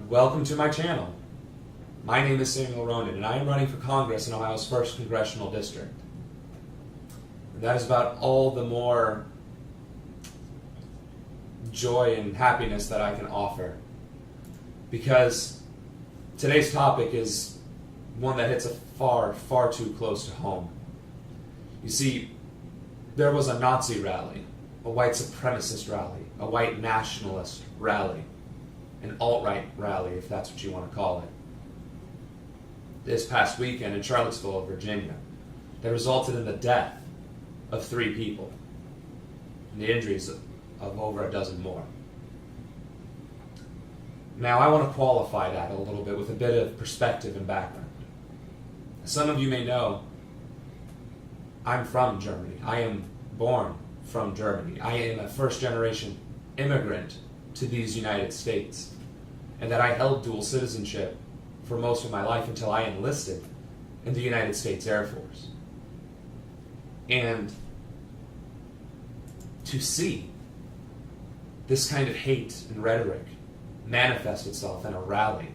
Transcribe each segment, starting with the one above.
Welcome to my channel. My name is Samuel Ronan, and I am running for Congress in Ohio's 1st Congressional District. And that is about all the more joy and happiness that I can offer, because today's topic is one that hits a far too close to home. You see, there was a Nazi rally, a white supremacist rally, a white nationalist rally, an alt-right rally, if that's what you want to call it, this past weekend in Charlottesville, Virginia, that resulted in the death of 3 people and the injuries of over a dozen more. Now, I want to qualify that a little bit with a bit of perspective and background. As some of you may know, I'm from Germany. I am born from Germany. I am a first-generation immigrant to these United States, and that I held dual citizenship for most of my life until I enlisted in the United States Air Force. And to see this kind of hate and rhetoric manifest itself in a rally,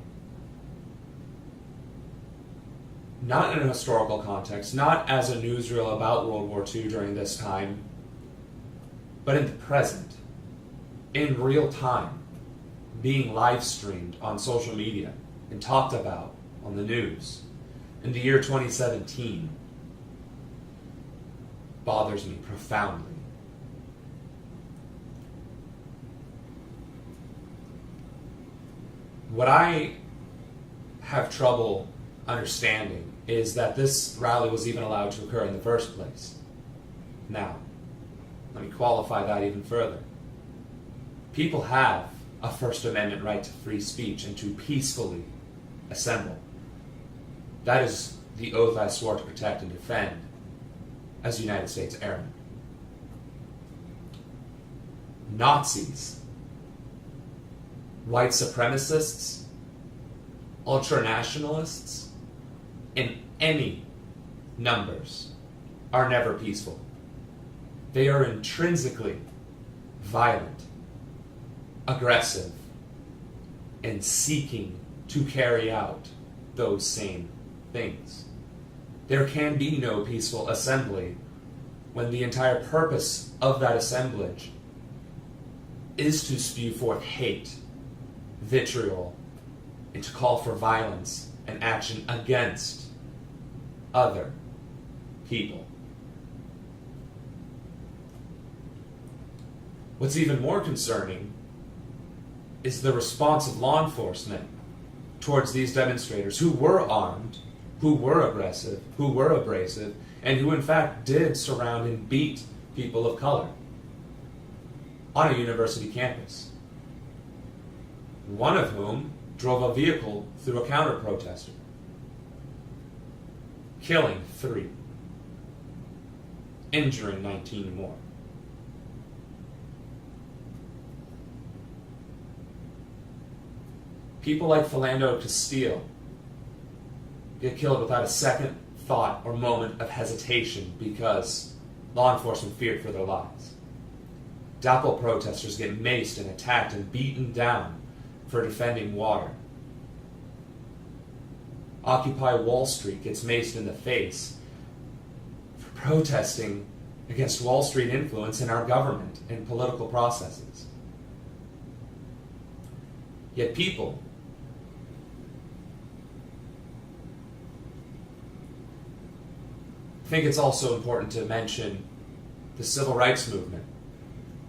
not in a historical context, not as a newsreel about World War II during this time, but in the present, in real time, being live streamed on social media and talked about on the news in the year 2017 bothers me profoundly. What I have trouble understanding is that this rally was even allowed to occur in the first place. Now, let me qualify that even further. People have a First Amendment right to free speech and to peacefully assemble. That is the oath I swore to protect and defend as a United States Airman. Nazis, white supremacists, ultranationalists, in any numbers, are never peaceful. They are intrinsically violent, aggressive, and seeking to carry out those same things. There can be no peaceful assembly when the entire purpose of that assemblage is to spew forth hate, vitriol, and to call for violence and action against other people. What's even more concerning is the response of law enforcement towards these demonstrators who were armed, who were aggressive, who were abrasive, and who in fact did surround and beat people of color on a university campus. One of whom drove a vehicle through a counter-protester, killing 3, injuring 19 more. People like Philando Castile get killed without a second thought or moment of hesitation because law enforcement feared for their lives. DAPL protesters get maced and attacked and beaten down for defending water. Occupy Wall Street gets maced in the face for protesting against Wall Street influence in our government and political processes. Yet people I think it's also important to mention the civil rights movement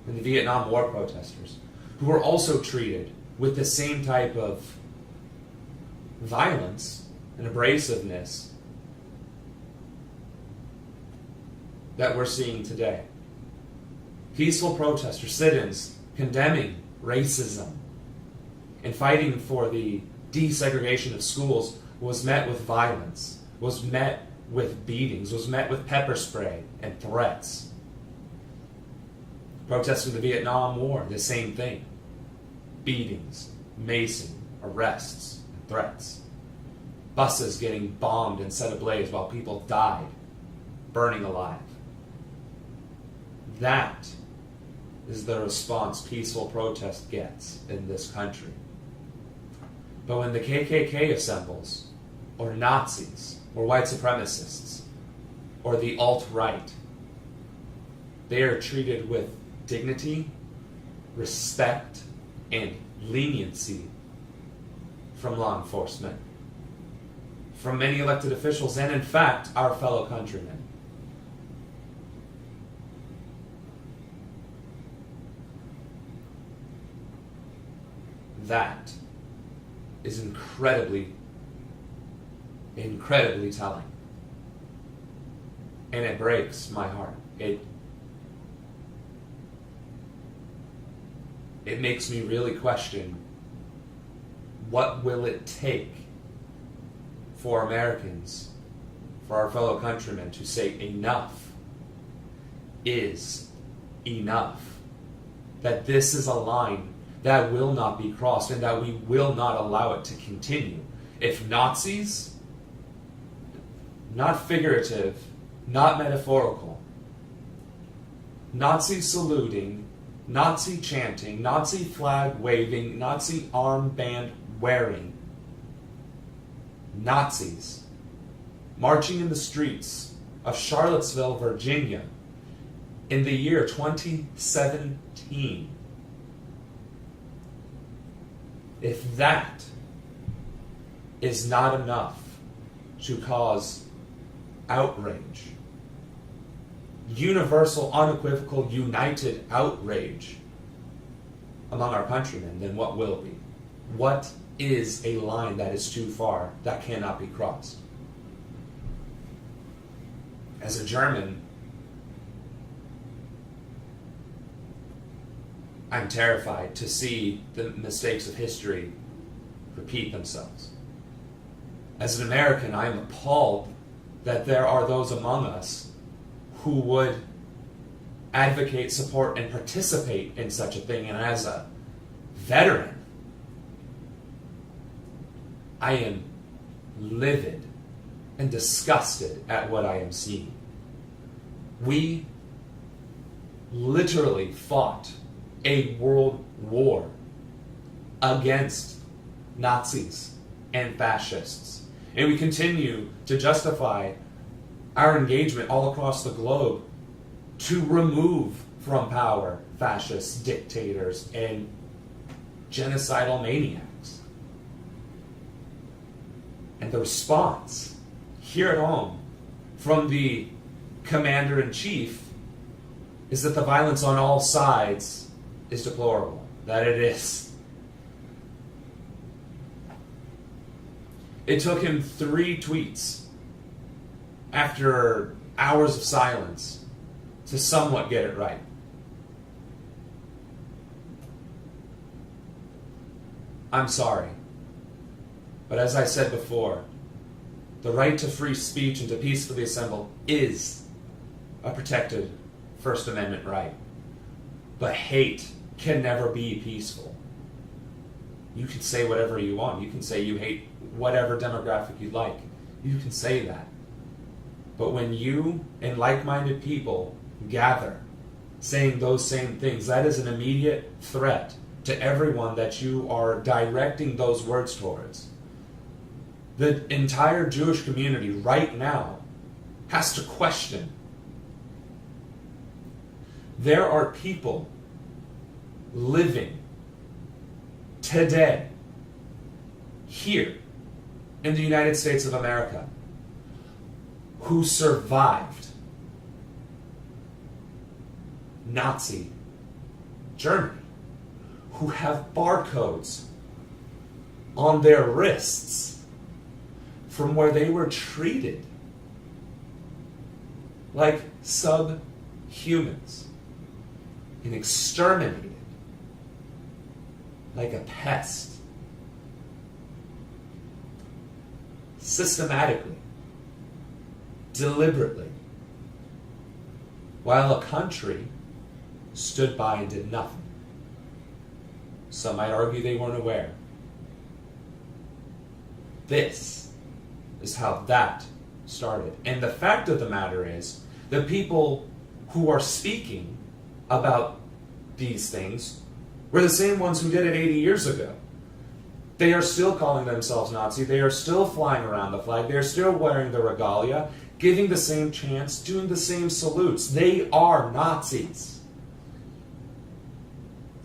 and the Vietnam War protesters, who were also treated with the same type of violence and abrasiveness that we're seeing today. Peaceful protesters, sit-ins, condemning racism and fighting for the desegregation of schools was met with violence, was met with beatings, was met with pepper spray and threats. Protesting the Vietnam War, the same thing. Beatings, macing, arrests, and threats. Buses getting bombed and set ablaze while people died, burning alive. That is the response peaceful protest gets in this country. But when the KKK assembles, or Nazis, or white supremacists, or the alt-right, they are treated with dignity, respect, and leniency from law enforcement, from many elected officials, and in fact, our fellow countrymen. That is incredibly telling. And it breaks my heart. It makes me really question, what will it take for Americans, for our fellow countrymen, to say enough is enough? That this is a line that will not be crossed, and that we will not allow it to continue. If Nazis, not figurative, not metaphorical, Nazi saluting, Nazi chanting, Nazi flag waving, Nazi armband wearing, Nazis marching in the streets of Charlottesville, Virginia in the year 2017, if that is not enough to cause outrage, universal, unequivocal, united outrage among our countrymen, then what will be? What is a line that is too far, that cannot be crossed? As a German, I'm terrified to see the mistakes of history repeat themselves. As an American, I am appalled that there are those among us who would advocate, support, and participate in such a thing. And as a veteran, I am livid and disgusted at what I am seeing. We literally fought a world war against Nazis and fascists. And we continue to justify our engagement all across the globe to remove from power fascists, dictators, and genocidal maniacs. And the response here at home from the commander-in-chief is that the violence on all sides is deplorable, that it is. It took him 3 tweets after hours of silence to somewhat get it right. I'm sorry, but as I said before, the right to free speech and to peacefully assemble is a protected First Amendment right. But hate can never be peaceful. You can say whatever you want. You can say you hate whatever demographic you'd like. You can say that. But when you and like-minded people gather saying those same things, that is an immediate threat to everyone that you are directing those words towards. The entire Jewish community right now has to question. There are people living today here in the United States of America who survived Nazi Germany, who have barcodes on their wrists from where they were treated like subhumans and exterminated like a pest, systematically, deliberately, while a country stood by and did nothing. Some might argue they weren't aware. This is how that started. And the fact of the matter is, the people who are speaking about these things were the same ones who did it 80 years ago. They are still calling themselves Nazi. They are still flying around the flag. They are still wearing the regalia, giving the same chants, doing the same salutes. They are Nazis.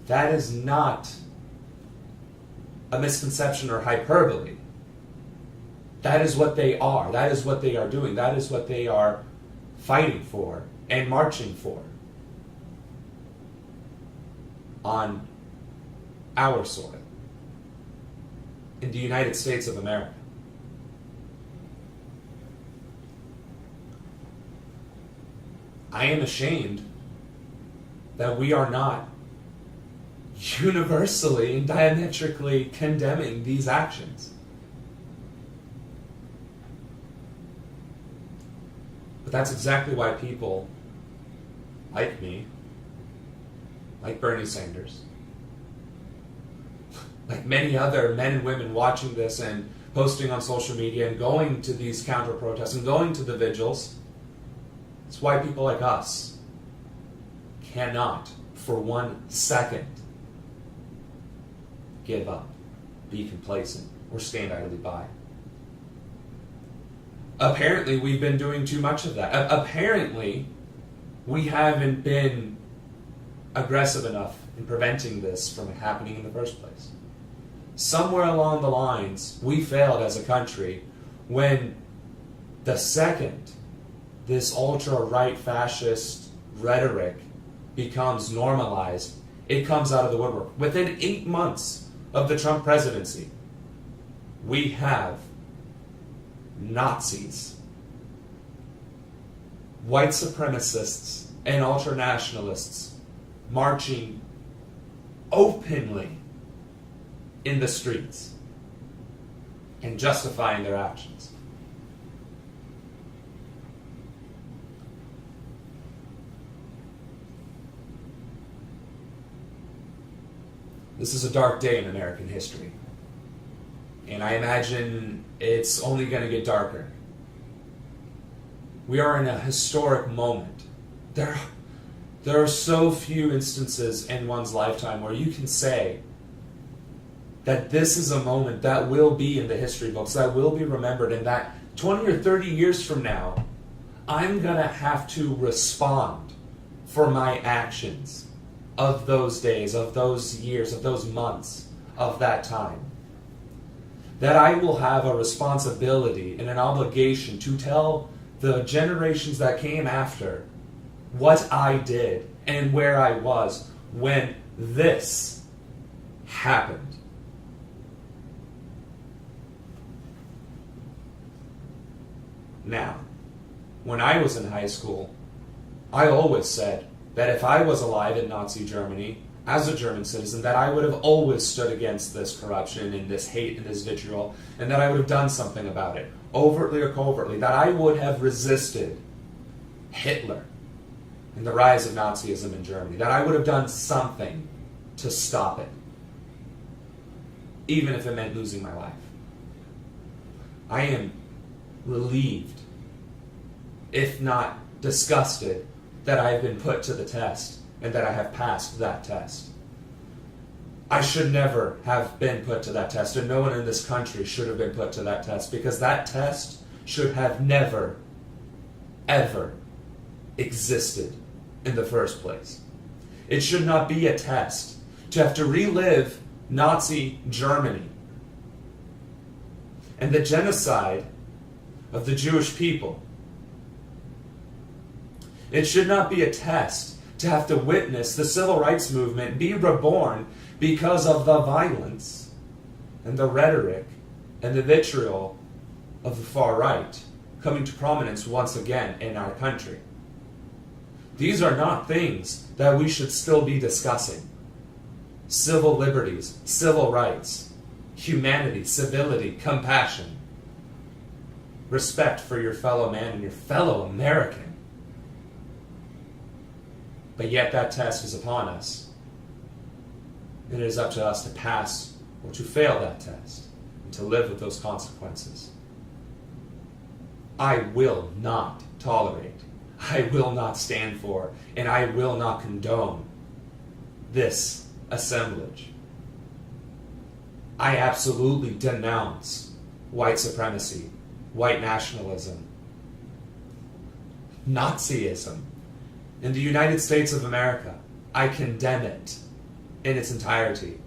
That is not a misconception or hyperbole. That is what they are. That is what they are doing. That is what they are fighting for and marching for on our soil, in the United States of America. I am ashamed that we are not universally and diametrically condemning these actions. But that's exactly why people like me, like Bernie Sanders, like many other men and women watching this and posting on social media and going to these counter-protests and going to the vigils, it's why people like us cannot, for 1 second, give up, be complacent, or stand idly by. Apparently, we've been doing too much of that. Apparently, we haven't been aggressive enough in preventing this from happening in the first place. Somewhere along the lines, we failed as a country when the second this ultra-right fascist rhetoric becomes normalized, it comes out of the woodwork. Within 8 months of the Trump presidency, we have Nazis, white supremacists, and ultranationalists marching openly in the streets and justifying their actions. This is a dark day in American history, and I imagine it's only going to get darker. We are in a historic moment. There are so few instances in one's lifetime where you can say that this is a moment that will be in the history books, that will be remembered, and that 20 or 30 years from now, I'm going to have to respond for my actions of those days, of those years, of those months, of that time. That I will have a responsibility and an obligation to tell the generations that came after what I did and where I was when this happened. Now, when I was in high school, I always said that if I was alive in Nazi Germany, as a German citizen, that I would have always stood against this corruption and this hate and this vitriol, and that I would have done something about it, overtly or covertly, that I would have resisted Hitler and the rise of Nazism in Germany, that I would have done something to stop it, even if it meant losing my life. I am relieved, if not disgusted, that I have been put to the test and that I have passed that test. I should never have been put to that test, and no one in this country should have been put to that test, because that test should have never, ever existed in the first place. It should not be a test to have to relive Nazi Germany and the genocide of the Jewish people. It should not be a test to have to witness the civil rights movement be reborn because of the violence and the rhetoric and the vitriol of the far right coming to prominence once again in our country. These are not things that we should still be discussing. Civil liberties, civil rights, humanity, civility, compassion, respect for your fellow man and your fellow American. But yet that test is upon us. And it is up to us to pass or to fail that test and to live with those consequences. I will not tolerate, I will not stand for, and I will not condone this assemblage. I absolutely denounce white supremacy, white nationalism, Nazism. In the United States of America, I condemn it in its entirety.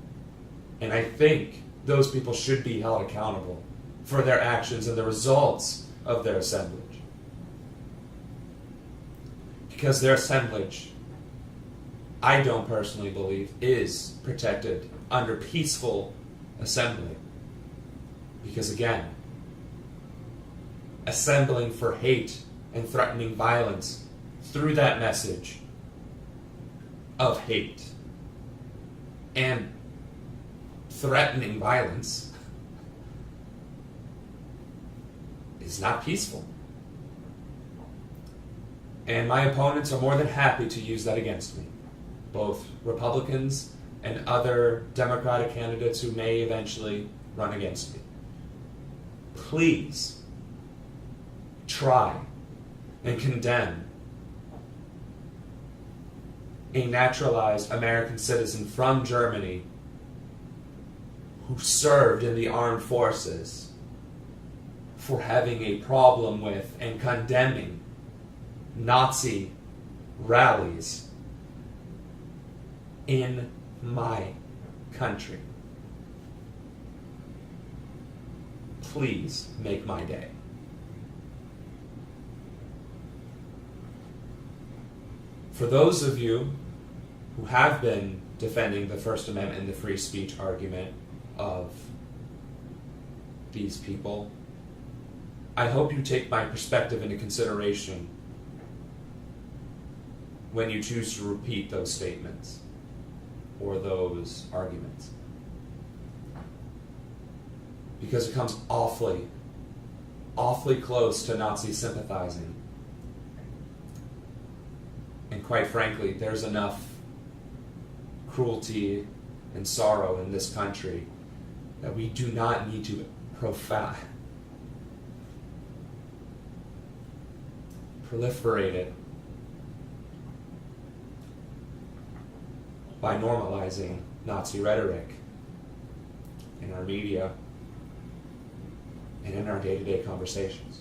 And I think those people should be held accountable for their actions and the results of their assemblage. Because their assemblage, I don't personally believe, is protected under peaceful assembly. Because again, assembling for hate and threatening violence through that message of hate and threatening violence is not peaceful. And my opponents are more than happy to use that against me. Both Republicans and other Democratic candidates who may eventually run against me. Please try and condemn a naturalized American citizen from Germany who served in the armed forces for having a problem with and condemning Nazi rallies in my country. Please make my day. For those of you who have been defending the First Amendment and the free speech argument of these people, I hope you take my perspective into consideration when you choose to repeat those statements or those arguments. Because it comes awfully close to Nazi sympathizing. And quite frankly, there's enough cruelty and sorrow in this country that we do not need to proliferate it by normalizing Nazi rhetoric in our media and in our day-to-day conversations.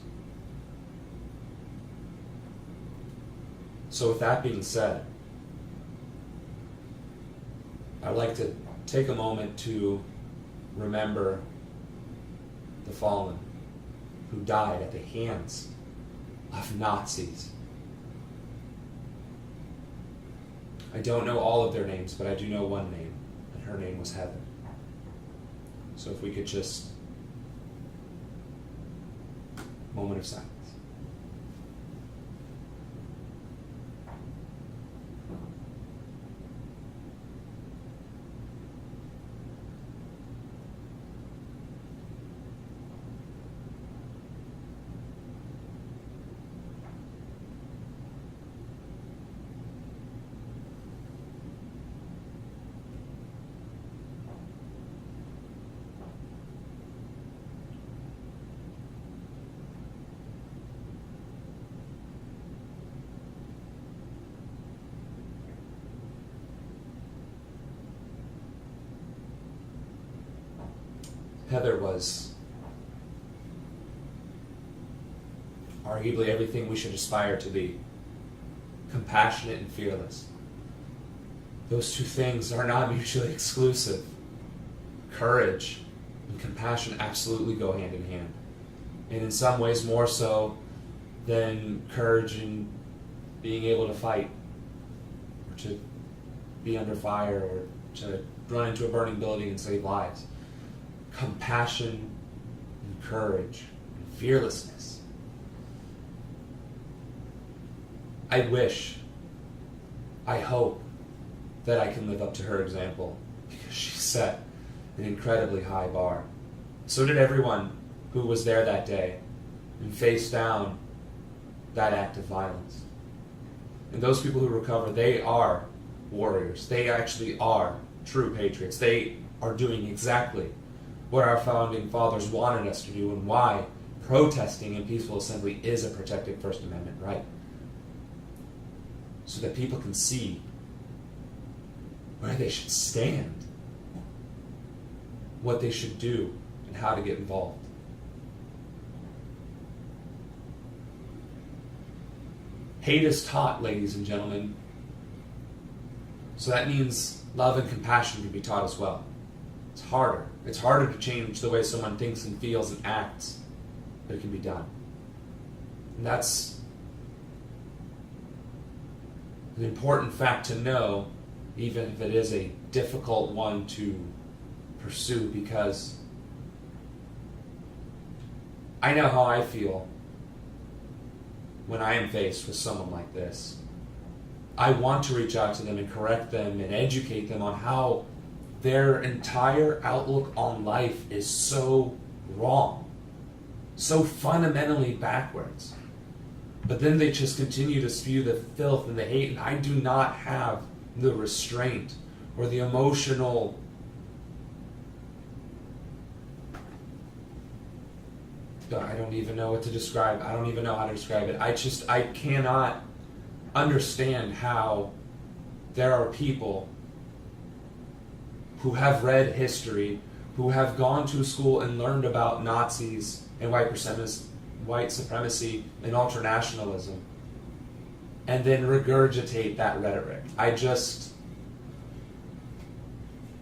So with that being said, I'd like to take a moment to remember the fallen who died at the hands of Nazis. I don't know all of their names, but I do know one name, and her name was Heather. So if we could just, moment of silence. Heather was arguably everything we should aspire to be. Compassionate and fearless. Those two things are not mutually exclusive. Courage and compassion absolutely go hand in hand. And in some ways more so than courage in being able to fight, or to be under fire, or to run into a burning building and save lives. Compassion and courage and fearlessness. I hope that I can live up to her example, because she set an incredibly high bar. So did everyone who was there that day and faced down that act of violence. And those people who recover, they are warriors. They actually are true patriots. They are doing exactly what our founding fathers wanted us to do, and why protesting in peaceful assembly is a protected First Amendment right. So that people can see where they should stand. what they should do and how to get involved. Hate is taught, ladies and gentlemen. So that means love and compassion can be taught as well. It's harder. It's harder to change the way someone thinks and feels and acts, but it can be done. And that's an important fact to know, even if it is a difficult one to pursue, because I know how I feel when I am faced with someone like this. I want to reach out to them and correct them and educate them on how their entire outlook on life is so wrong, so fundamentally backwards. But then they just continue to spew the filth and the hate, and I do not have the restraint or the emotional I don't even know what to describe. I don't even know how to describe it. I cannot understand how there are people who have read history, who have gone to school and learned about Nazis and white supremacy and ultranationalism, and then regurgitate that rhetoric.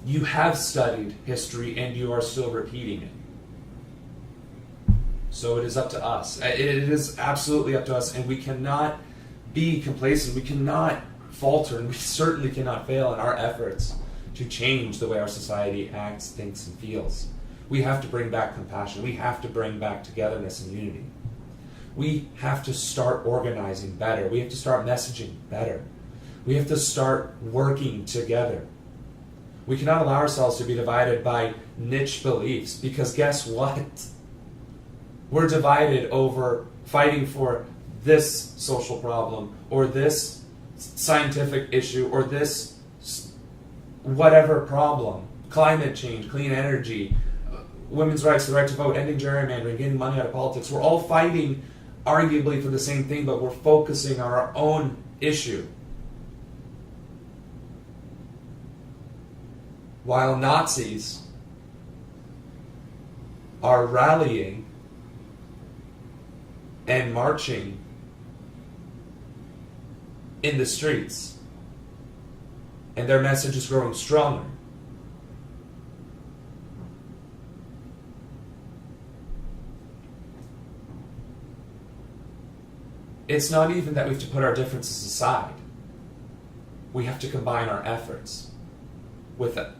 You have studied history and you are still repeating it. So it is up to us. It is absolutely up to us, and we cannot be complacent. We cannot falter, and we certainly cannot fail in our efforts to change the way our society acts, thinks, and feels. We have to bring back compassion. We have to bring back togetherness and unity. We have to start organizing better. We have to start messaging better. We have to start working together. We cannot allow ourselves to be divided by niche beliefs, because guess what? We're divided over fighting for this social problem or this scientific issue or this whatever problem. Climate change, clean energy, women's rights, the right to vote, ending gerrymandering, getting money out of politics. We're all fighting arguably for the same thing, but we're focusing on our own issue. While Nazis are rallying and marching in the streets, and their message is growing stronger. It's not even that we have to put our differences aside. We have to combine our efforts. Without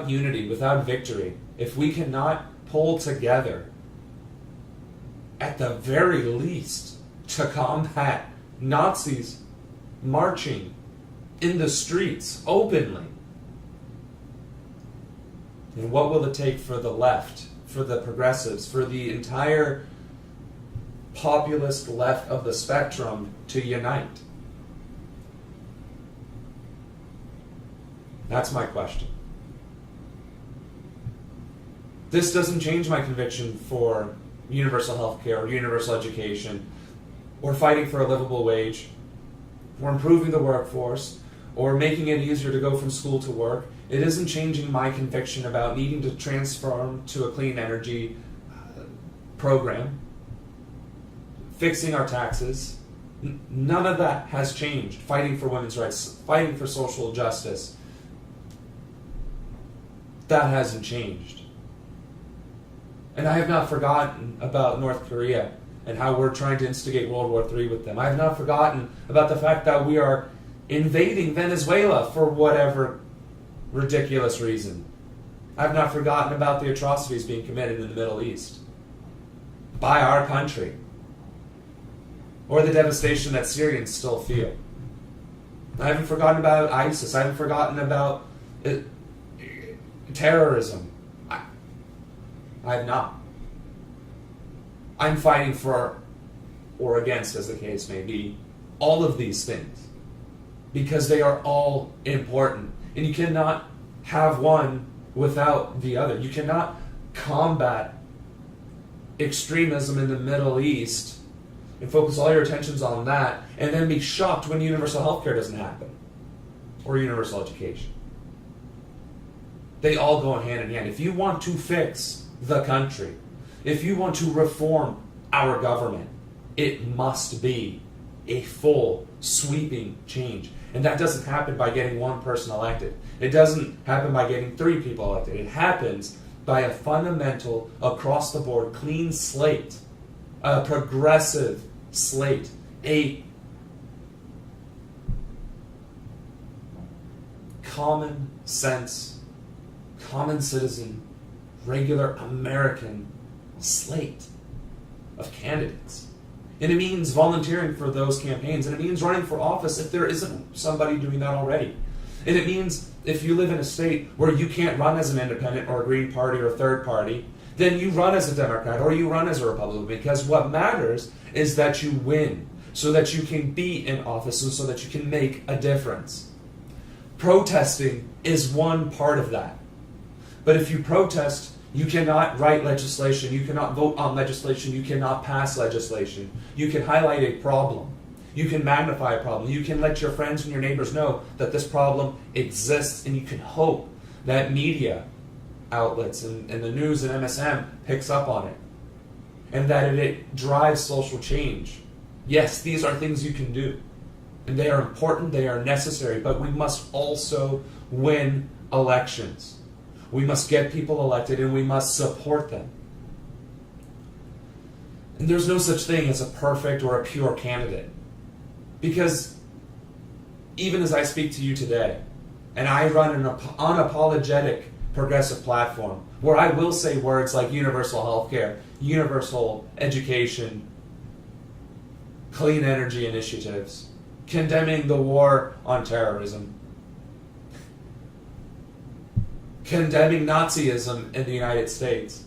unity, without victory, if we cannot pull together, at the very least, to combat Nazis marching in the streets openly, and what will it take for the left, for the progressives, for the entire populist left of the spectrum to unite? That's my question. This doesn't change my conviction for universal health care or universal education or fighting for a livable wage or improving the workforce or making it easier to go from school to work. It isn't changing my conviction about needing to transform to a clean energy program, fixing our taxes. None of that has changed. Fighting for women's rights, fighting for social justice, that hasn't changed. And I have not forgotten about North Korea and how we're trying to instigate World War III with them. I have not forgotten about the fact that we are invading Venezuela for whatever ridiculous reason. I have not forgotten about the atrocities being committed in the Middle East by our country, or the devastation that Syrians still feel. I haven't forgotten about ISIS. I haven't forgotten about terrorism. I have not. I'm fighting for, or against, as the case may be, all of these things, because they are all important. And you cannot have one without the other. You cannot combat extremism in the Middle East and focus all your attentions on that and then be shocked when universal health care doesn't happen or universal education. They all go hand in hand. If you want to fix the country, if you want to reform our government, it must be a full, sweeping change. And that doesn't happen by getting one person elected. It doesn't happen by getting 3 people elected. It happens by a fundamental, across-the-board, clean slate, a progressive slate, a common sense, common citizen, regular American slate of candidates. And it means volunteering for those campaigns, and it means running for office if there isn't somebody doing that already. And it means if you live in a state where you can't run as an independent or a Green Party or a third party, then you run as a Democrat or you run as a Republican, because what matters is that you win so that you can be in office and so that you can make a difference. Protesting is one part of that. But if you protest, you cannot write legislation, you cannot vote on legislation, you cannot pass legislation. You can highlight a problem. You can magnify a problem. You can let your friends and your neighbors know that this problem exists, and you can hope that media outlets and the news and MSM picks up on it, and that it drives social change. Yes, these are things you can do, and they are important, they are necessary, but we must also win elections. We must get people elected, and we must support them. And there's no such thing as a perfect or a pure candidate. Because even as I speak to you today, and I run an unapologetic progressive platform where I will say words like universal health care, universal education, clean energy initiatives, condemning the war on terrorism, condemning Nazism in the United States.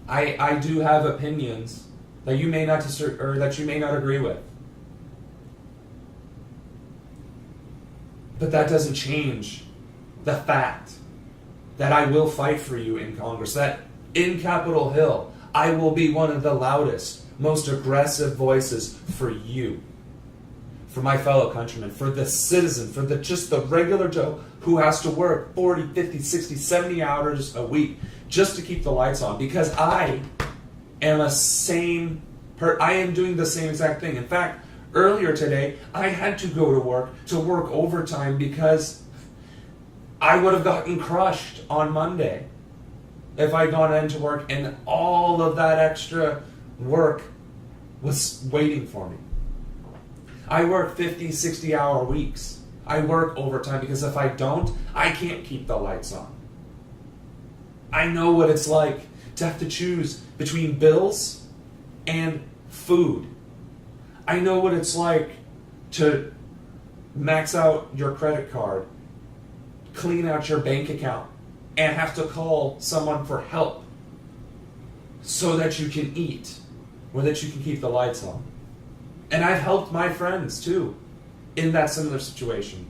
I do have opinions that you may not agree with. But that doesn't change the fact that I will fight for you in Congress, that in Capitol Hill, I will be one of the loudest, most aggressive voices for you, for my fellow countrymen, for the citizen, for just the regular Joe who has to work 40, 50, 60, 70 hours a week just to keep the lights on, because I am I am doing the same exact thing. In fact, earlier today, I had to go to work overtime because I would have gotten crushed on Monday if I'd gone into work and all of that extra work was waiting for me. I work 50, 60-hour weeks. I work overtime because if I don't, I can't keep the lights on. I know what it's like to have to choose between bills and food. I know what it's like to max out your credit card, clean out your bank account, and have to call someone for help so that you can eat or that you can keep the lights on. And I've helped my friends too in that similar situation.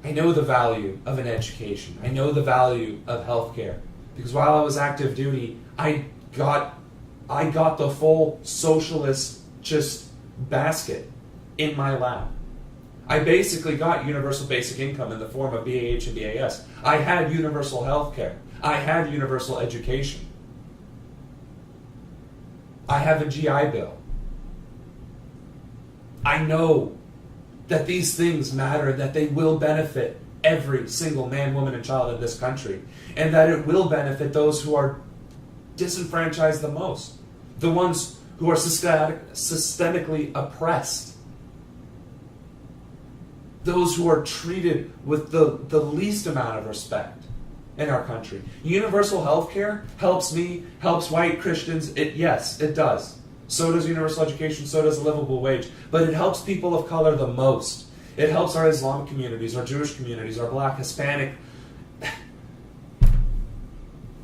I know the value of an education. I know the value of healthcare, because while I was active duty, I got the full socialist basket in my lap. I basically got universal basic income in the form of BAH and BAS. I had universal health care. I had universal education. I have a GI Bill. I know that these things matter, that they will benefit every single man, woman, and child in this country, and that it will benefit those who are disenfranchised the most, the ones who are systemically oppressed, those who are treated with the least amount of respect in our country. Universal health care helps me, helps white Christians. Yes, it does. So does universal education, so does a livable wage. But it helps people of color the most. It helps our Islamic communities, our Jewish communities, our Black, Hispanic.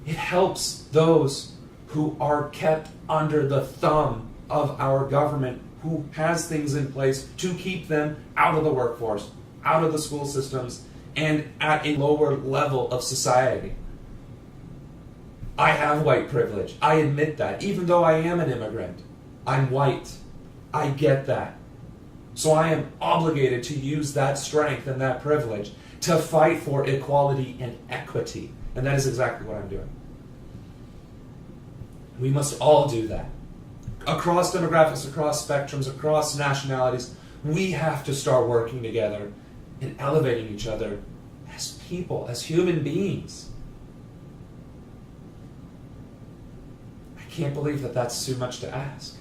It helps those who are kept under the thumb of our government, who has things in place to keep them out of the workforce, out of the school systems, and at a lower level of society. I have white privilege. I admit that. Even though I am an immigrant, I'm white. I get that. So I am obligated to use that strength and that privilege to fight for equality and equity. And that is exactly what I'm doing. We must all do that. Across demographics, across spectrums, across nationalities, we have to start working together and elevating each other as people, as human beings. I can't believe that that's too much to ask.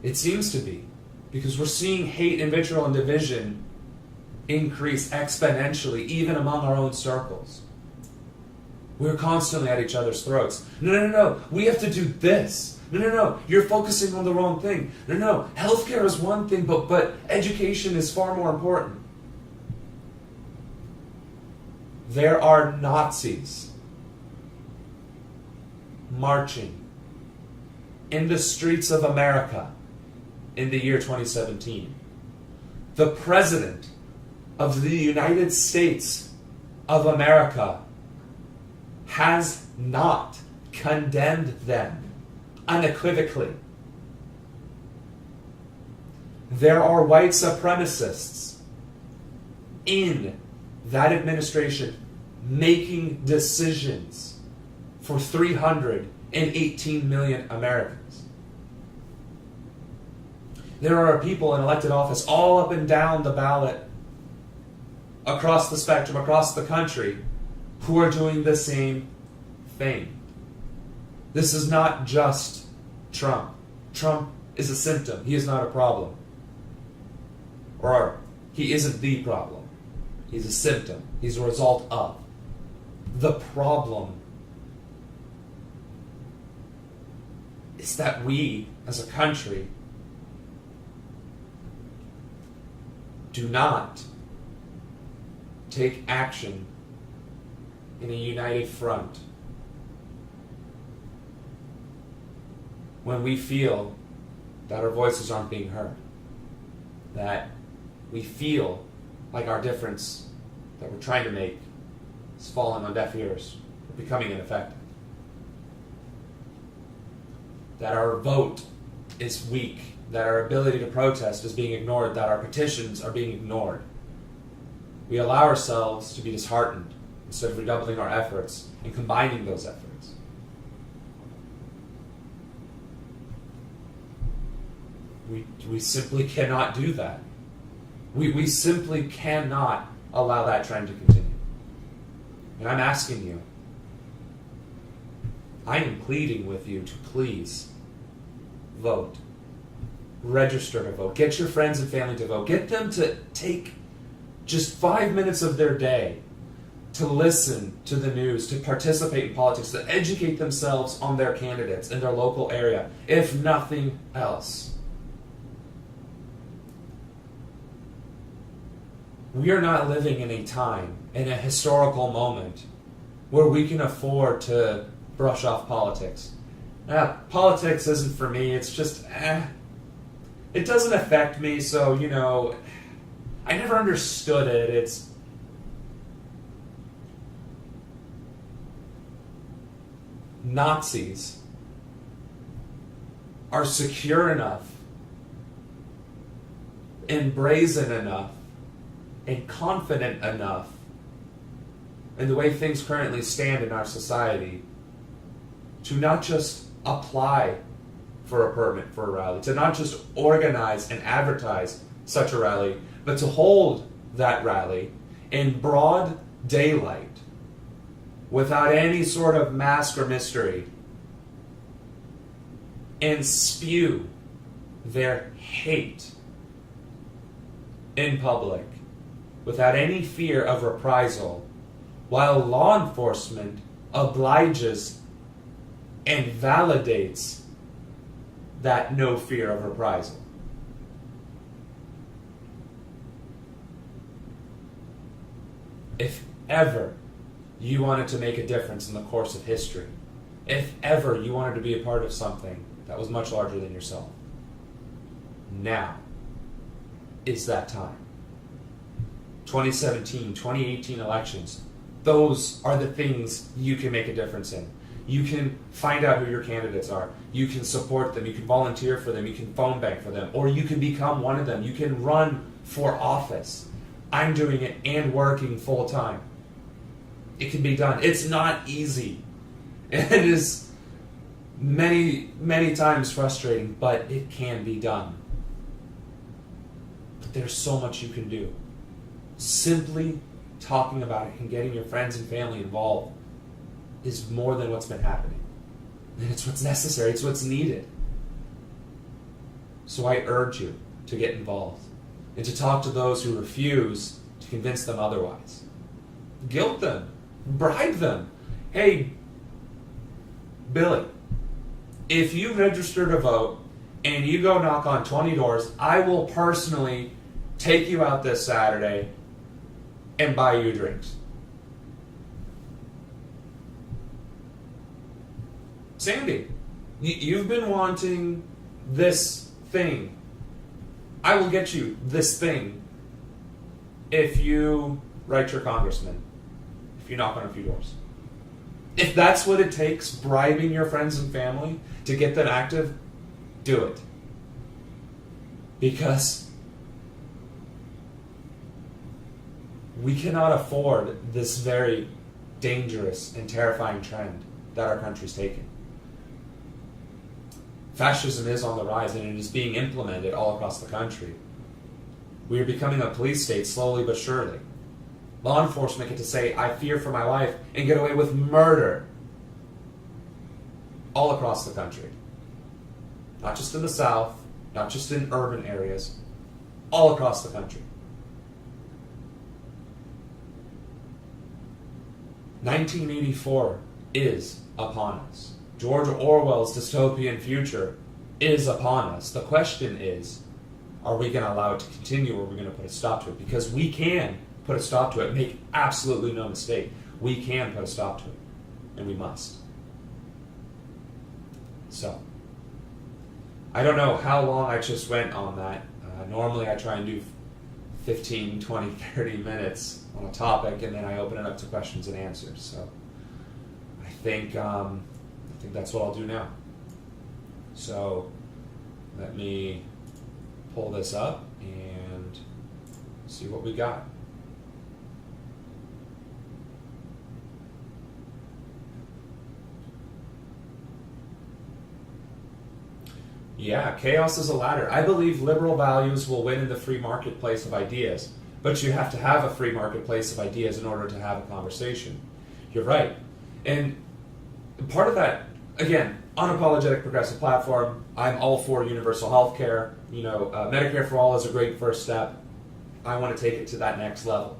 It seems to be, because we're seeing hate and vitriol and division increase exponentially, even among our own circles. We're constantly at each other's throats. No, we have to do this. No, you're focusing on the wrong thing. No, healthcare is one thing, but education is far more important. There are Nazis marching in the streets of America in the year 2017. The President of the United States of America has not condemned them unequivocally. There are white supremacists in that administration making decisions for 318 million Americans. There are people in elected office all up and down the ballot, across the spectrum, across the country, who are doing the same thing. This is not just Trump. Trump is a symptom. He is not a problem. Or he isn't the problem. He's a symptom. He's a result of. The problem is that we, as a country, do not take action in a united front when we feel that our voices aren't being heard, that we feel like our difference that we're trying to make is falling on deaf ears, or becoming ineffective, that our vote is weak, that our ability to protest is being ignored, that our petitions are being ignored. We allow ourselves to be disheartened instead of redoubling our efforts and combining those efforts. We simply cannot do that. We simply cannot allow that trend to continue. And I'm asking you, I am pleading with you to please vote. Register to vote. Get your friends and family to vote. Get them to take just 5 minutes of their day to listen to the news, to participate in politics, to educate themselves on their candidates in their local area, if nothing else. We are not living in a time, in a historical moment, where we can afford to brush off politics. Politics isn't for me, it's just, it doesn't affect me, so, I never understood it. Nazis are secure enough and brazen enough and confident enough in the way things currently stand in our society to not just apply for a permit for a rally, to not just organize and advertise such a rally, but to hold that rally in broad daylight without any sort of mask or mystery and spew their hate in public without any fear of reprisal, while law enforcement obliges and validates that no fear of reprisal. If ever you wanted to make a difference in the course of history, if ever you wanted to be a part of something that was much larger than yourself, now is that time. 2017, 2018 elections, those are the things you can make a difference in. You can find out who your candidates are. You can support them. You can volunteer for them. You can phone bank for them. Or you can become one of them. You can run for office. I'm doing it and working full time. It can be done. It's not easy. It is many, many times frustrating, but it can be done. But there's so much you can do. Simply talking about it and getting your friends and family involved is more than what's been happening. And it's what's necessary. It's what's needed. So I urge you to get involved and to talk to those who refuse to convince them otherwise. Guilt them. Bribe them. Hey, Billy, if you register to vote and you go knock on 20 doors, I will personally take you out this Saturday and buy you drinks. Sandy, you've been wanting this thing. I will get you this thing if you write your congressman, if you knock on a few doors. If that's what it takes, bribing your friends and family to get them active, do it. Because we cannot afford this very dangerous and terrifying trend that our country's taken. Fascism is on the rise and it is being implemented all across the country. We are becoming a police state slowly but surely. Law enforcement get to say, I fear for my life, and get away with murder all across the country. Not just in the South, not just in urban areas, all across the country. 1984 is upon us. George Orwell's dystopian future is upon us. The question is, are we going to allow it to continue or are we going to put a stop to it? Because we can put a stop to it. Make absolutely no mistake. We can put a stop to it. And we must. So, I don't know how long I just went on that. Normally I try and do 15, 20, 30 minutes on a topic and then I open it up to questions and answers. So, I think that's what I'll do now. So, let me pull this up and see what we got. Yeah, chaos is a ladder. I believe liberal values will win in the free marketplace of ideas, but you have to have a free marketplace of ideas in order to have a conversation. You're right. And part of that, again, unapologetic progressive platform, I'm all for universal health care. Medicare for all is a great first step. I want to take it to that next level.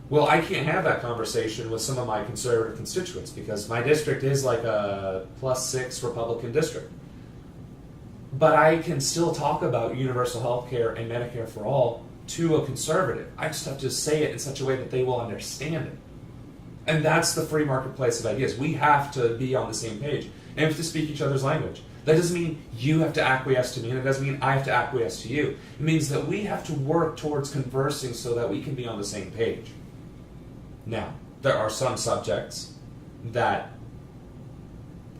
Well, I can't have that conversation with some of my conservative constituents because my district is like a +6 Republican district. But I can still talk about universal health care and Medicare for all to a conservative. I just have to say it in such a way that they will understand it. And that's the free marketplace of ideas. We have to be on the same page. And we have to speak each other's language. That doesn't mean you have to acquiesce to me, and it doesn't mean I have to acquiesce to you. It means that we have to work towards conversing so that we can be on the same page. Now, there are some subjects that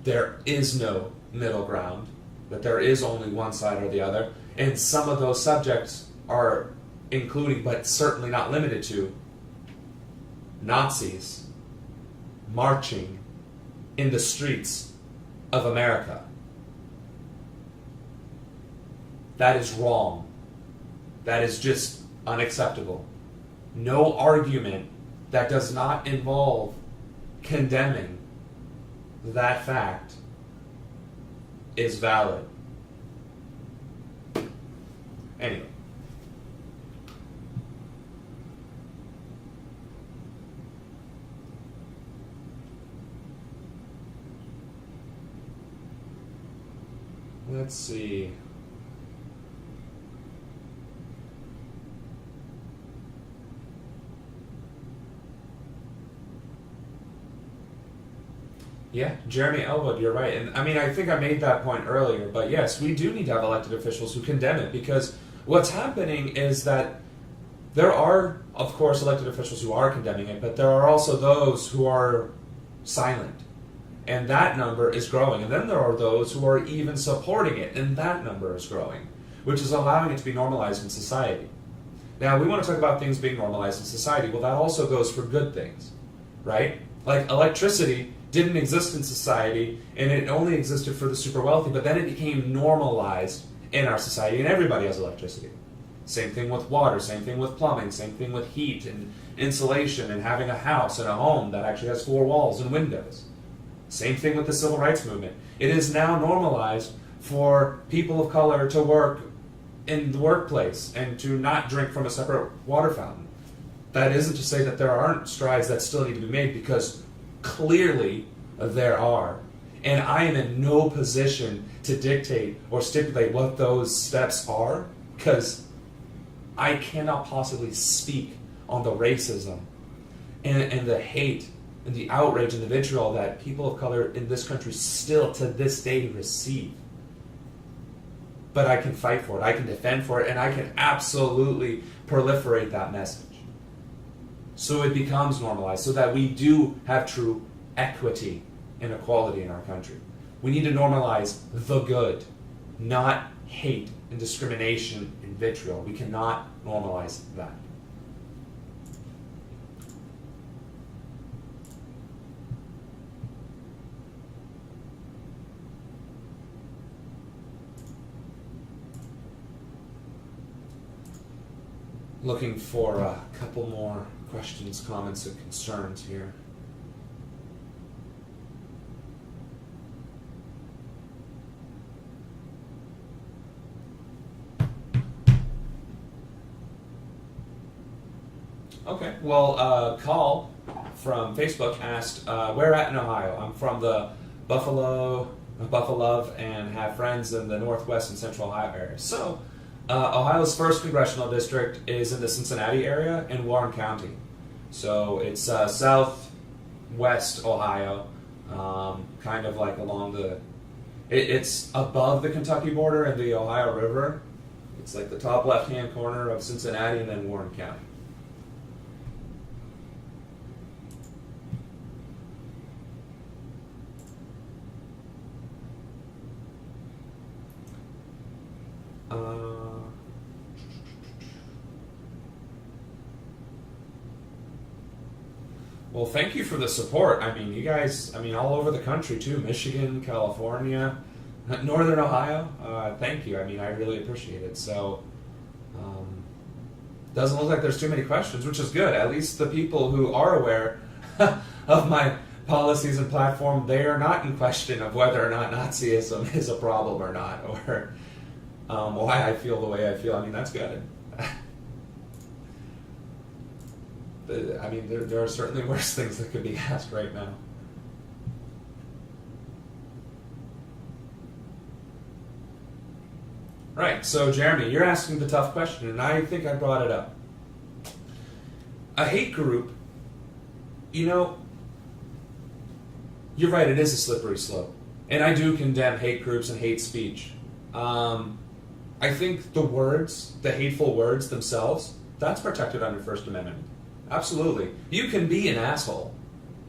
there is no middle ground, that there is only one side or the other, and some of those subjects are including, but certainly not limited to, Nazis marching in the streets of America. That is wrong. That is just unacceptable. No argument that does not involve condemning that fact is valid. Anyway. Let's see. Yeah, Jeremy Elwood, you're right. And I mean, I think I made that point earlier, but yes, we do need to have elected officials who condemn it, because what's happening is that there are, of course, elected officials who are condemning it, but there are also those who are silent. and that number is growing. And then there are those who are even supporting it, and that number is growing, which is allowing it to be normalized in society. Now, we want to talk about things being normalized in society. Well, that also goes for good things, right? Like electricity didn't exist in society, and it only existed for the super wealthy, but then it became normalized in our society, and everybody has electricity. Same thing with water, same thing with plumbing, same thing with heat and insulation and having a house and a home that actually has 4 walls and windows. Same thing with the civil rights movement. It is now normalized for people of color to work in the workplace and to not drink from a separate water fountain. That isn't to say that there aren't strides that still need to be made, because clearly there are. And I am in no position to dictate or stipulate what those steps are, because I cannot possibly speak on the racism and the hate and the outrage and the vitriol that people of color in this country still to this day receive. But I can fight for it, I can defend for it, and I can absolutely proliferate that message. So it becomes normalized, so that we do have true equity and equality in our country. We need to normalize the good, not hate and discrimination and vitriol. We cannot normalize that. Looking for a couple more questions, comments, and concerns here. Okay, well, Call from Facebook asked, where at in Ohio? I'm from the Buffalo, and have friends in the Northwest and Central Ohio area. So, Ohio's first congressional district is in the Cincinnati area in Warren County. So it's southwest Ohio, kind of like along the... It's above the Kentucky border and the Ohio River. It's like the top left-hand corner of Cincinnati and then Warren County. Well, thank you for the support. I mean, you guys, all over the country too, Michigan, California, Northern Ohio. Thank you. I mean, I really appreciate it. So, doesn't look like there's too many questions, which is good. At least the people who are aware of my policies and platform, they are not in question of whether or not Nazism is a problem or not, or why I feel the way I feel. I mean, that's good. I mean, there are certainly worse things that could be asked right now. Right, so Jeremy, you're asking the tough question, and I think I brought it up. A hate group, you're right, it is a slippery slope. And I do condemn hate groups and hate speech. I think the hateful words themselves, that's protected under First Amendment. Absolutely. You can be an asshole.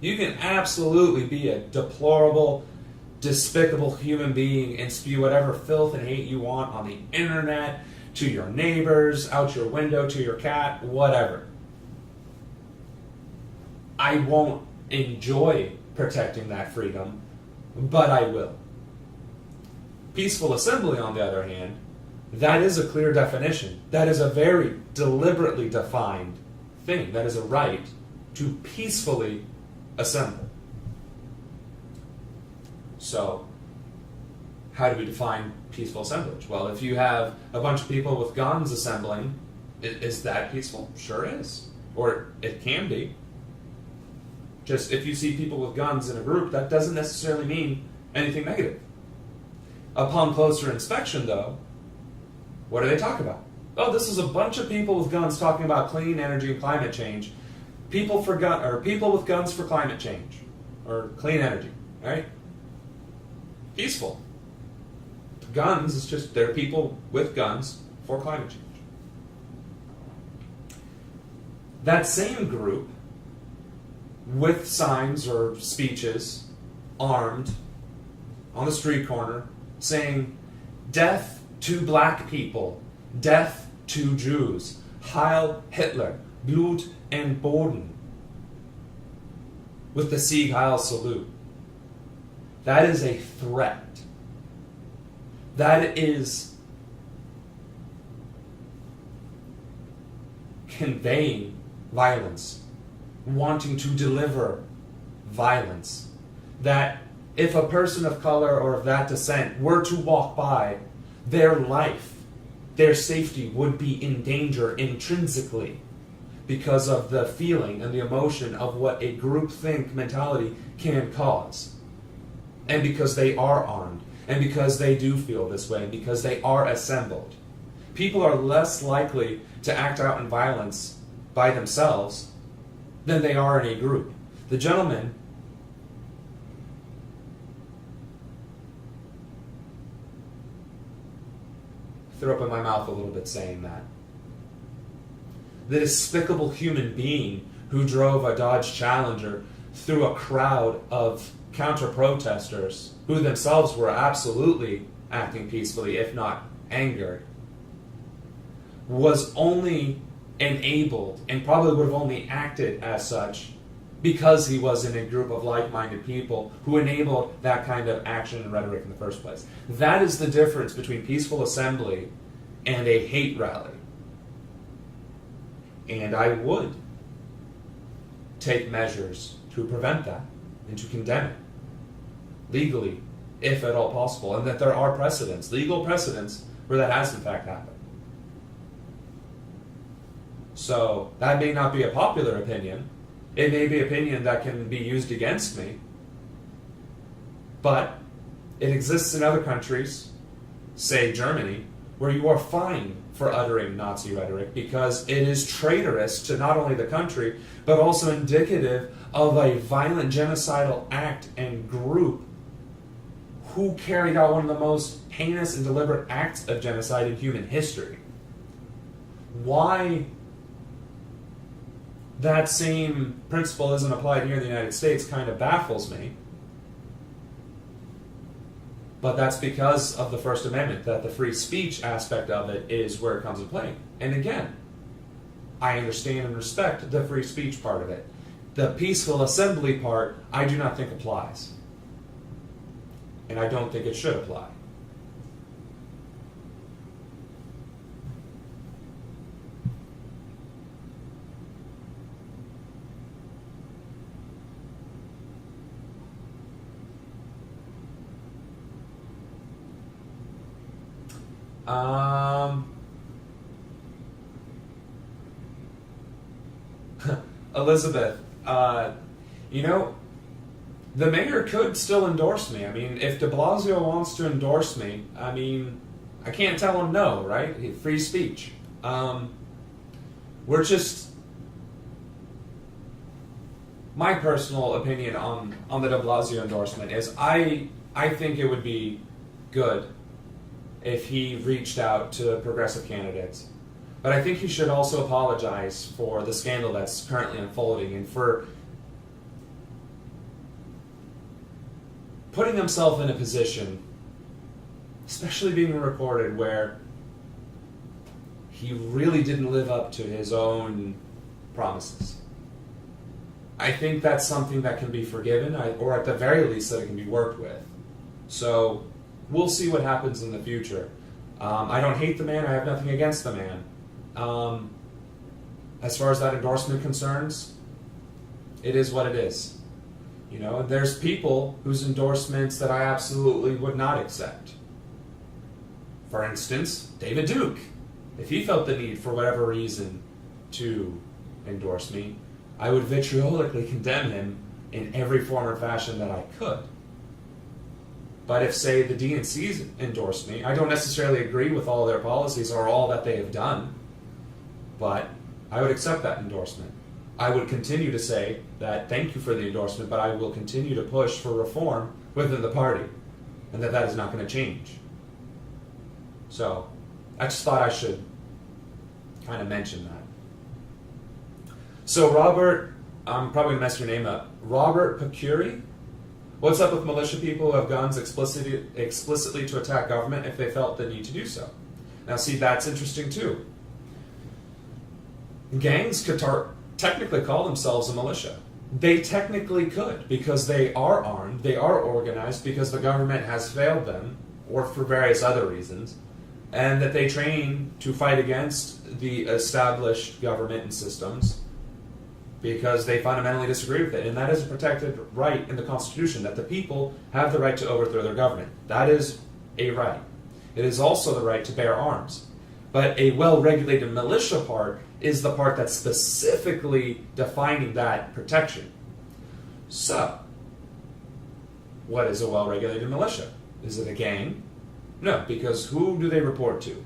You can absolutely be a deplorable, despicable human being and spew whatever filth and hate you want on the internet, to your neighbors, out your window, to your cat, whatever. I won't enjoy protecting that freedom, but I will. Peaceful assembly, on the other hand, that is a clear definition. That is a very deliberately defined thing. That is a right to peacefully assemble. So, how do we define peaceful assemblage? Well, if you have a bunch of people with guns assembling, is that peaceful? Sure is. Or it can be. Just if you see people with guns in a group, that doesn't necessarily mean anything negative. Upon closer inspection, though, what do they talk about? Oh, this is a bunch of people with guns talking about clean energy and climate change. People with guns for climate change, or clean energy, right? Peaceful. Guns is just, they're people with guns for climate change. That same group, with signs or speeches armed on the street corner saying, "Death to black people, death to Jews, Heil Hitler, Blut and Boden," with the Sieg Heil salute. That is a threat. That is conveying violence, wanting to deliver violence. That if a person of color or of that descent were to walk by, their life, their safety would be in danger intrinsically because of the feeling and the emotion of what a groupthink mentality can cause. And because they are armed, and because they do feel this way, and because they are assembled. People are less likely to act out in violence by themselves than they are in a group. The gentleman threw up in my mouth a little bit saying that. The despicable human being who drove a Dodge Challenger through a crowd of counter-protesters who themselves were absolutely acting peacefully, if not angered, was only enabled and probably would have only acted as such because he was in a group of like-minded people who enabled that kind of action and rhetoric in the first place. That is the difference between peaceful assembly and a hate rally. And I would take measures to prevent that and to condemn it legally, if at all possible, and that there are precedents, legal precedents, where that has in fact happened. So that may not be a popular opinion. It may be opinion that can be used against me, but it exists in other countries, say Germany, where you are fined for uttering Nazi rhetoric because it is traitorous to not only the country, but also indicative of a violent genocidal act and group who carried out one of the most heinous and deliberate acts of genocide in human history. Why that same principle isn't applied here in the United States kind of baffles me. But that's because of the First Amendment, that the free speech aspect of it is where it comes into play. And again, I understand and respect the free speech part of it. The peaceful assembly part, I do not think applies. And I don't think it should apply. Elizabeth, the mayor could still endorse me. I mean, if de Blasio wants to endorse me, I mean, I can't tell him no, right? Free speech. We're just... My personal opinion on the de Blasio endorsement is I think it would be good if he reached out to progressive candidates. But I think he should also apologize for the scandal that's currently unfolding and for putting himself in a position, especially being recorded, where he really didn't live up to his own promises. I think that's something that can be forgiven, or at the very least that it can be worked with. So we'll see what happens in the future. I don't hate the man. I have nothing against the man. As far as that endorsement concerns, it is what it is. And there's people whose endorsements that I absolutely would not accept. For instance, David Duke. If he felt the need, for whatever reason, to endorse me, I would vitriolically condemn him in every form or fashion that I could. But if, say, the DNC's endorsed me, I don't necessarily agree with all their policies or all that they have done, but I would accept that endorsement. I would continue to say that thank you for the endorsement, but I will continue to push for reform within the party, and that is not going to change. So, I just thought I should kind of mention that. So Robert, I'm probably going to mess your name up, Robert Pacuri What's up with militia people who have guns explicitly to attack government if they felt the need to do so? Now see, that's interesting too. Gangs could technically call themselves a militia. They technically could, because they are armed, they are organized, because the government has failed them, or for various other reasons, and that they train to fight against the established government and systems because they fundamentally disagree with it. And that is a protected right in the Constitution, that the people have the right to overthrow their government. That is a right. It is also the right to bear arms. But a well-regulated militia part is the part that's specifically defining that protection. So, what is a well-regulated militia? Is it a gang? No, because who do they report to?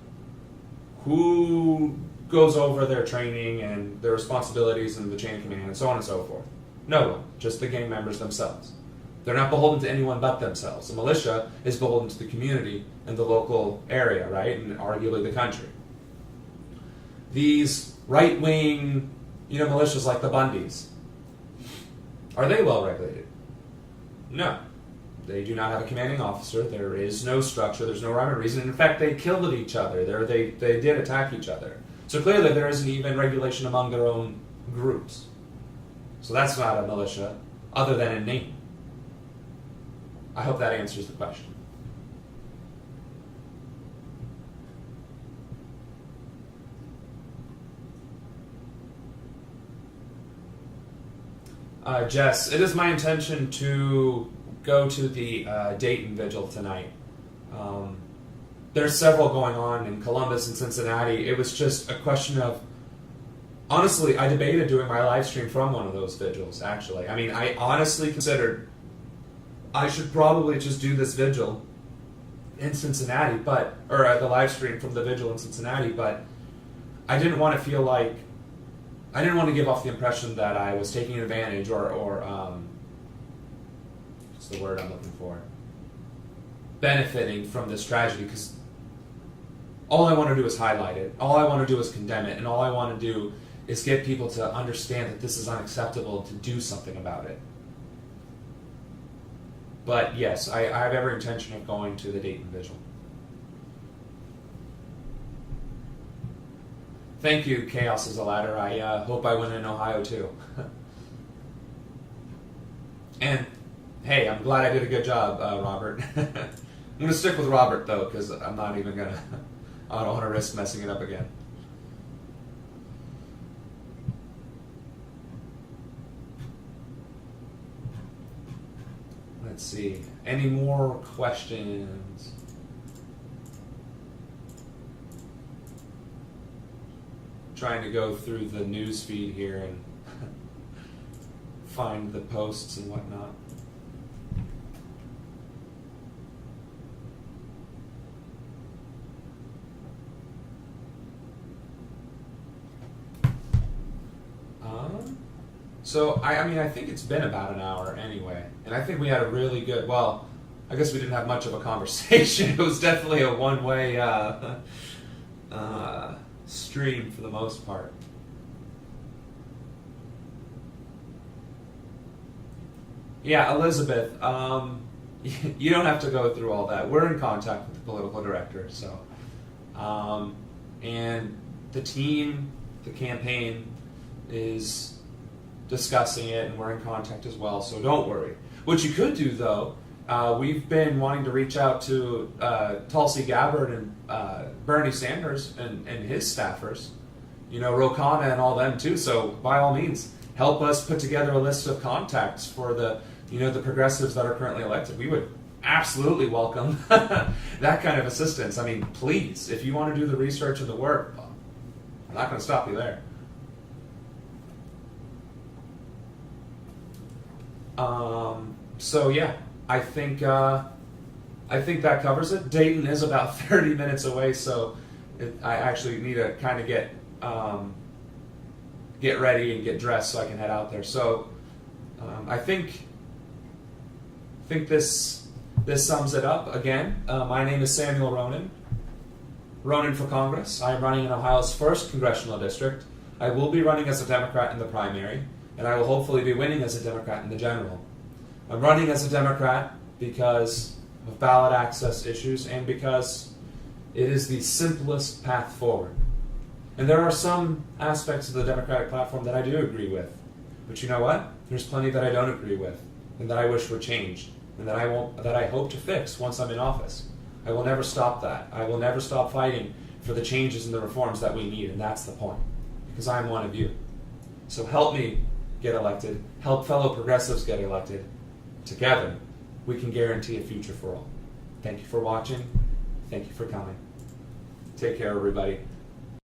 Who goes over their training and their responsibilities and the chain of command and so on and so forth? No one, just the gang members themselves. They're not beholden to anyone but themselves. A militia is beholden to the community and the local area, right? And arguably the country. These right-wing, militias like the Bundys, are they well regulated? No. They do not have a commanding officer. There is no structure. There's no rhyme or reason. In fact, they killed each other. They did attack each other. So clearly there isn't even regulation among their own groups. So that's not a militia, other than in name. I hope that answers the question. Jess, it is my intention to go to the Dayton Vigil tonight. There's several going on in Columbus and Cincinnati. It was just a question of, honestly, I debated doing my live stream from one of those vigils, actually. I mean, I honestly considered I should probably just do this vigil in Cincinnati, or the live stream from the vigil in Cincinnati, but I didn't want to feel like, I didn't want to give off the impression that I was taking advantage or what's the word I'm looking for? Benefiting from this tragedy, because all I want to do is highlight it. All I want to do is condemn it. And all I want to do is get people to understand that this is unacceptable, to do something about it. But yes, I have every intention of going to the Dayton Vigil. Thank you, Chaos is a Ladder. I hope I win in Ohio too. And hey, I'm glad I did a good job, Robert. I'm going to stick with Robert though, because I'm not even going to, I don't want to risk messing it up again. Let's see, any more questions? Trying to go through the news feed here and find the posts and whatnot. So, I think it's been about an hour anyway, and I think we had a really good, well, I guess we didn't have much of a conversation. It was definitely a one-way stream for the most part. Yeah, Elizabeth, you don't have to go through all that. We're in contact with the political director, so, and the team, the campaign is discussing it, and we're in contact as well, so don't worry. What you could do, though, we've been wanting to reach out to Tulsi Gabbard and Bernie Sanders and his staffers, Ronan and all them too, so by all means, help us put together a list of contacts for the progressives that are currently elected. We would absolutely welcome that kind of assistance. I mean, please, if you want to do the research and the work, I'm not going to stop you there. So yeah, I think that covers it. Dayton is about 30 minutes away, so I actually need to kind of get ready and get dressed so I can head out there. So I think this sums it up. Again, my name is Samuel Ronan. Ronan for Congress. I am running in Ohio's 1st Congressional District. I will be running as a Democrat in the primary, and I will hopefully be winning as a Democrat in the general. I'm running as a Democrat because of ballot access issues and because it is the simplest path forward. And there are some aspects of the Democratic platform that I do agree with. But you know what? There's plenty that I don't agree with and that I wish were changed and that I hope to fix once I'm in office. I will never stop that. I will never stop fighting for the changes and the reforms that we need, and that's the point. Because I'm one of you. So help me get elected. Help fellow progressives get elected. Together, we can guarantee a future for all. Thank you for watching. Thank you for coming. Take care, everybody.